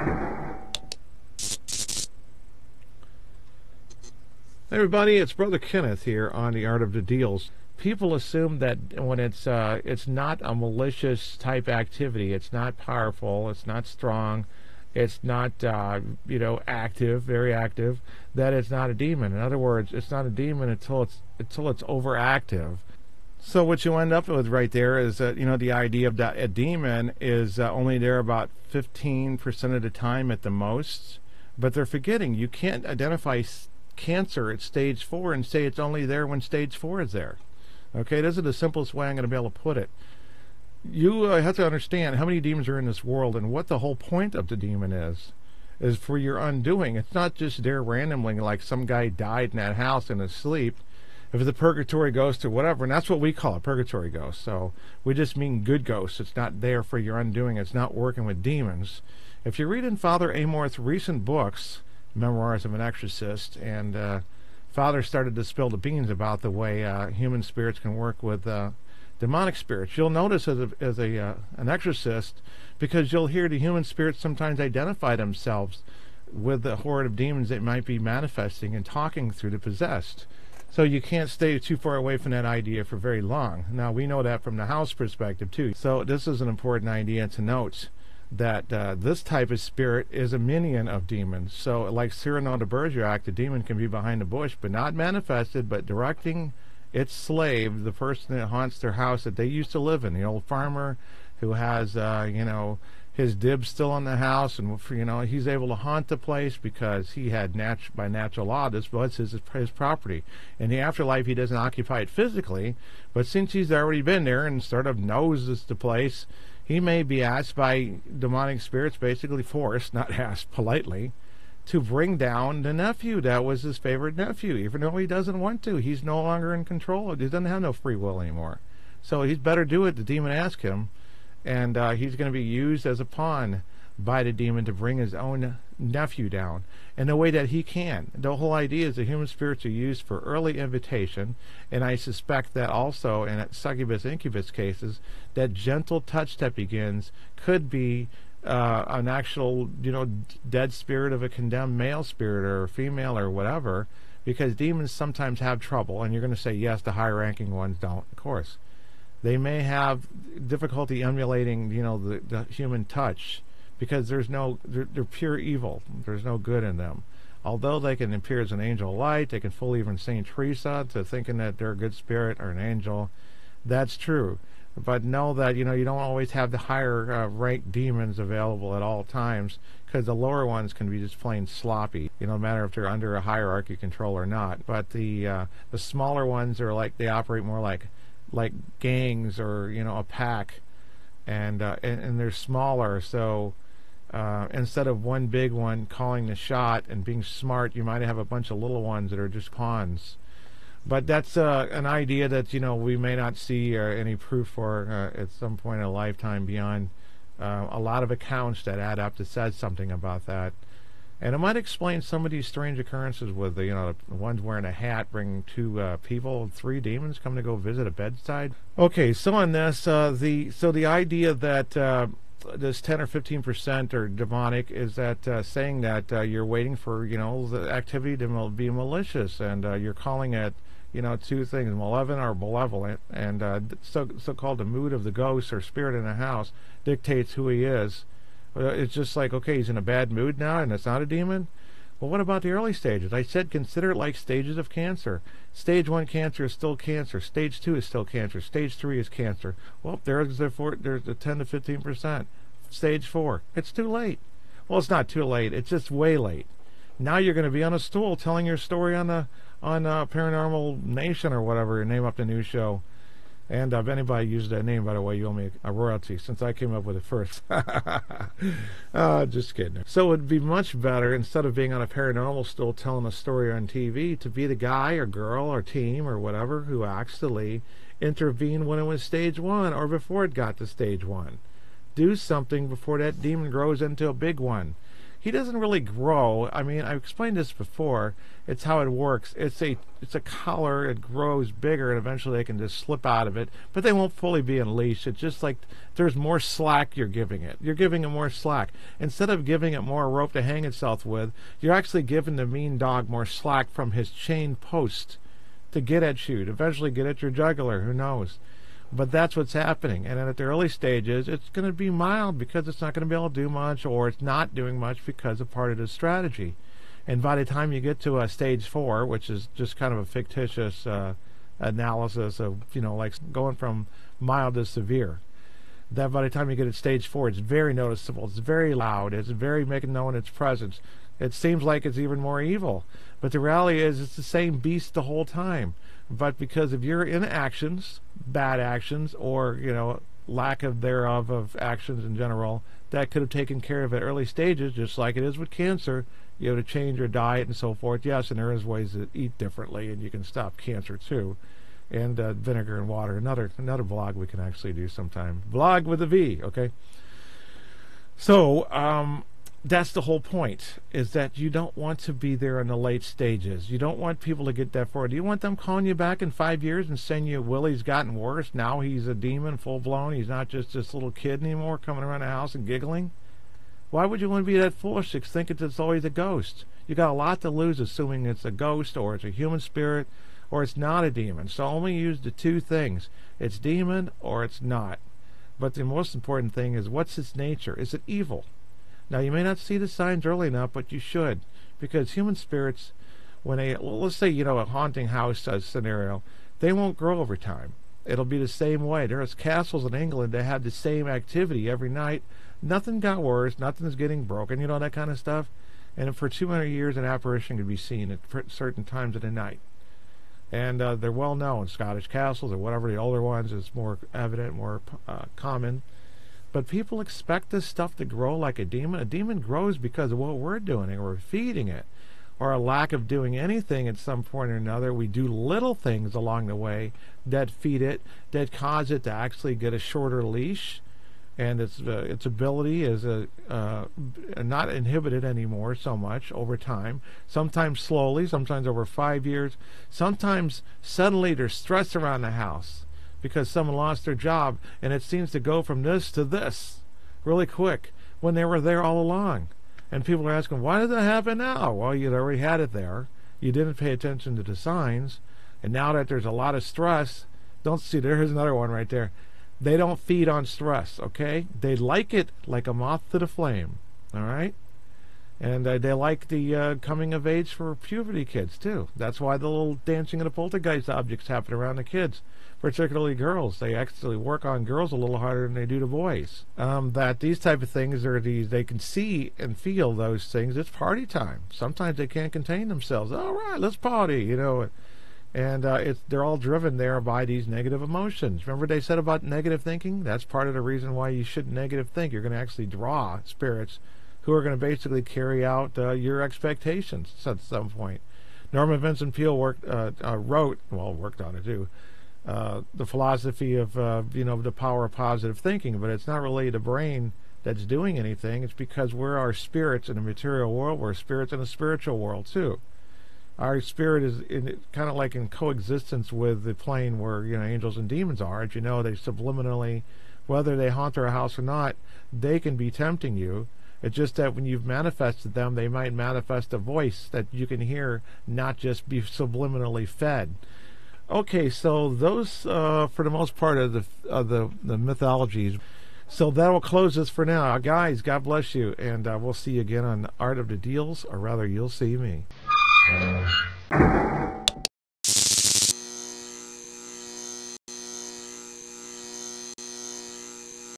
Hey everybody, it's Brother Kenneth here on the Art of the Deals. People assume that when it's not a malicious type activity, it's not powerful, it's not strong, it's not active, very active, that it's not a demon. In other words, it's not a demon until it's overactive. So what you end up with right there is that the idea of that a demon is only there about 15% of the time at the most, but they're forgetting you can't identify cancer at stage 4 and say it's only there when stage 4 is there. Okay, this is the simplest way I'm going to be able to put it. You have to understand how many demons are in this world and what the whole point of the demon is for your undoing. It's not just there randomly like some guy died in that house in his sleep. If it's a purgatory ghost or whatever, and that's what we call a purgatory ghost. So we just mean good ghosts. It's not there for your undoing. It's not working with demons. If you read in Father Amorth's recent books, Memoirs of an Exorcist, and Father started to spill the beans about the way human spirits can work with demonic spirits. You'll notice as an exorcist, because you'll hear the human spirits sometimes identify themselves with the horde of demons that might be manifesting and talking through the possessed. So you can't stay too far away from that idea for very long. Now, we know that from the house perspective, too. So this is an important idea to note, that this type of spirit is a minion of demons. So like Cyrano de Bergerac, the demon can be behind the bush, but not manifested, but directing its slave, the person that haunts their house that they used to live in, the old farmer who has, his dibs still on the house, and he's able to haunt the place because he had by natural law this was his property. In the afterlife, he doesn't occupy it physically, but since he's already been there and sort of knows the place, he may be asked by demonic spirits, basically forced, not asked politely, to bring down the nephew that was his favorite nephew, even though he doesn't want to. He's no longer in control. He doesn't have no free will anymore. So he's better do it, the demon asked him, and he's going to be used as a pawn by the demon to bring his own nephew down in the way that he can. The whole idea is the human spirits are used for early invitation, and I suspect that also in succubus incubus cases, that gentle touch that begins could be an actual dead spirit of a condemned male spirit or female or whatever, because demons sometimes have trouble, and you're going to say yes, the higher ranking ones don't. Of course they may have difficulty emulating the human touch, because they're pure evil. There's no good in them. Although they can appear as an angel of light, they can fool even Saint Teresa to thinking that they're a good spirit or an angel. That's true. But know that you don't always have the higher ranked demons available at all times, because the lower ones can be just plain sloppy. No matter if they're under a hierarchy control or not. But the smaller ones are like, they operate more like gangs or a pack, and they're smaller. So instead of one big one calling the shot and being smart, you might have a bunch of little ones that are just pawns. But that's an idea that we may not see any proof for at some point in a lifetime beyond a lot of accounts that add up that says something about that. And it might explain some of these strange occurrences with the ones wearing a hat bringing 2 people, 3 demons come to go visit a bedside. Okay, so on this, the idea that this 10 or 15% are demonic is that saying that you're waiting for the activity to be malicious, and you're calling it 2 things, malevolent or malevolent, and so-called the mood of the ghost or spirit in the house dictates who he is. It's just like, okay, he's in a bad mood now and it's not a demon. Well, what about the early stages? I said consider it like stages of cancer. Stage 1 cancer is still cancer. Stage 2 is still cancer. Stage 3 is cancer. Well, there's the 10 to 15%. Stage 4, it's too late. Well, it's not too late. It's just way late. Now you're going to be on a stool telling your story on Paranormal Nation or whatever, name up the new show. And if anybody uses that name, by the way, you owe me a royalty, since I came up with it first. Just kidding. So it would be much better, instead of being on a paranormal stool telling a story on TV, to be the guy or girl or team or whatever who actually intervened when it was stage 1 or before it got to stage 1. Do something before that demon grows into a big one. he doesn't really grow. I mean, I've explained this before. It's how it works. It's a collar. It grows bigger, and eventually they can just slip out of it. But they won't fully be unleashed. It's just like there's more slack you're giving it. You're giving it more slack. Instead of giving it more rope to hang itself with, you're actually giving the mean dog more slack from his chain post to get at you, to eventually get at your jugular. Who knows? But that's what's happening. And at the early stages, it's going to be mild because it's not going to be able to do much, or it's not doing much because of part of the strategy. And by the time you get to stage 4, which is just kind of a fictitious analysis of, like going from mild to severe, that by the time you get at stage 4, it's very noticeable. It's very loud. It's very making known its presence. It seems like it's even more evil. But the reality is it's the same beast the whole time. But because of your inactions, bad actions, or, lack of thereof of actions in general, that could have taken care of at early stages, just like it is with cancer. You have to change your diet and so forth. Yes, and there is ways to eat differently, and you can stop cancer too. And vinegar and water. Another vlog we can actually do sometime. Vlog with a V, okay? So, that's the whole point, is that you don't want to be there in the late stages. You don't want people to get that far. Do you want them calling you back in 5 years and saying Willie's gotten worse? Now he's a demon, full-blown. He's not just this little kid anymore coming around the house and giggling? Why would you want to be that foolish to think it's always a ghost? You got a lot to lose assuming it's a ghost, or it's a human spirit, or it's not a demon. So only use the two things. It's demon or it's not. But the most important thing is, what's its nature? Is it evil? Now, you may not see the signs early enough, but you should, because human spirits, when let's say, a haunting house scenario, they won't grow over time. It'll be the same way. There's castles in England that have the same activity every night. Nothing got worse. Nothing's getting broken, that kind of stuff. And for 200 years, an apparition could be seen at certain times of the night. And they're well known. Scottish castles or whatever, the older ones, is more evident, more common. But people expect this stuff to grow like a demon. A demon grows because of what we're doing, or we're feeding it, or a lack of doing anything at some point or another. We do little things along the way that feed it, that cause it to actually get a shorter leash, and its ability is not inhibited anymore so much over time. Sometimes slowly, sometimes over 5 years. Sometimes suddenly there's stress around the house, because someone lost their job, and it seems to go from this to this really quick when they were there all along. And people are asking, why did that happen now? Well, you'd already had it there. You didn't pay attention to the signs. And now that there's a lot of stress, there's another one right there. They don't feed on stress, okay? They like it like a moth to the flame, all right? And they like the coming of age for puberty kids, too. That's why the little dancing and the poltergeist objects happen around the kids, particularly girls. They actually work on girls a little harder than they do the boys. That these type of things they can see and feel those things. It's party time. Sometimes they can't contain themselves. All right, let's party, And they're all driven there by these negative emotions. Remember they said about negative thinking? That's part of the reason why you shouldn't negative think. You're going to actually draw spirits who are going to basically carry out your expectations at some point. Norman Vincent Peale worked on it too, the philosophy of the power of positive thinking. But it's not really the brain that's doing anything. It's because we're our spirits in the material world. We're spirits in the spiritual world too. Our spirit is kind of like in coexistence with the plane where angels and demons are. As you know, they subliminally, whether they haunt our house or not, they can be tempting you. It's just that when you've manifested them, they might manifest a voice that you can hear, not just be subliminally fed. Okay, so those, for the most part, of the mythologies. So that will close this for now. Guys, God bless you, and we'll see you again on Art of the Deals, or rather, you'll see me.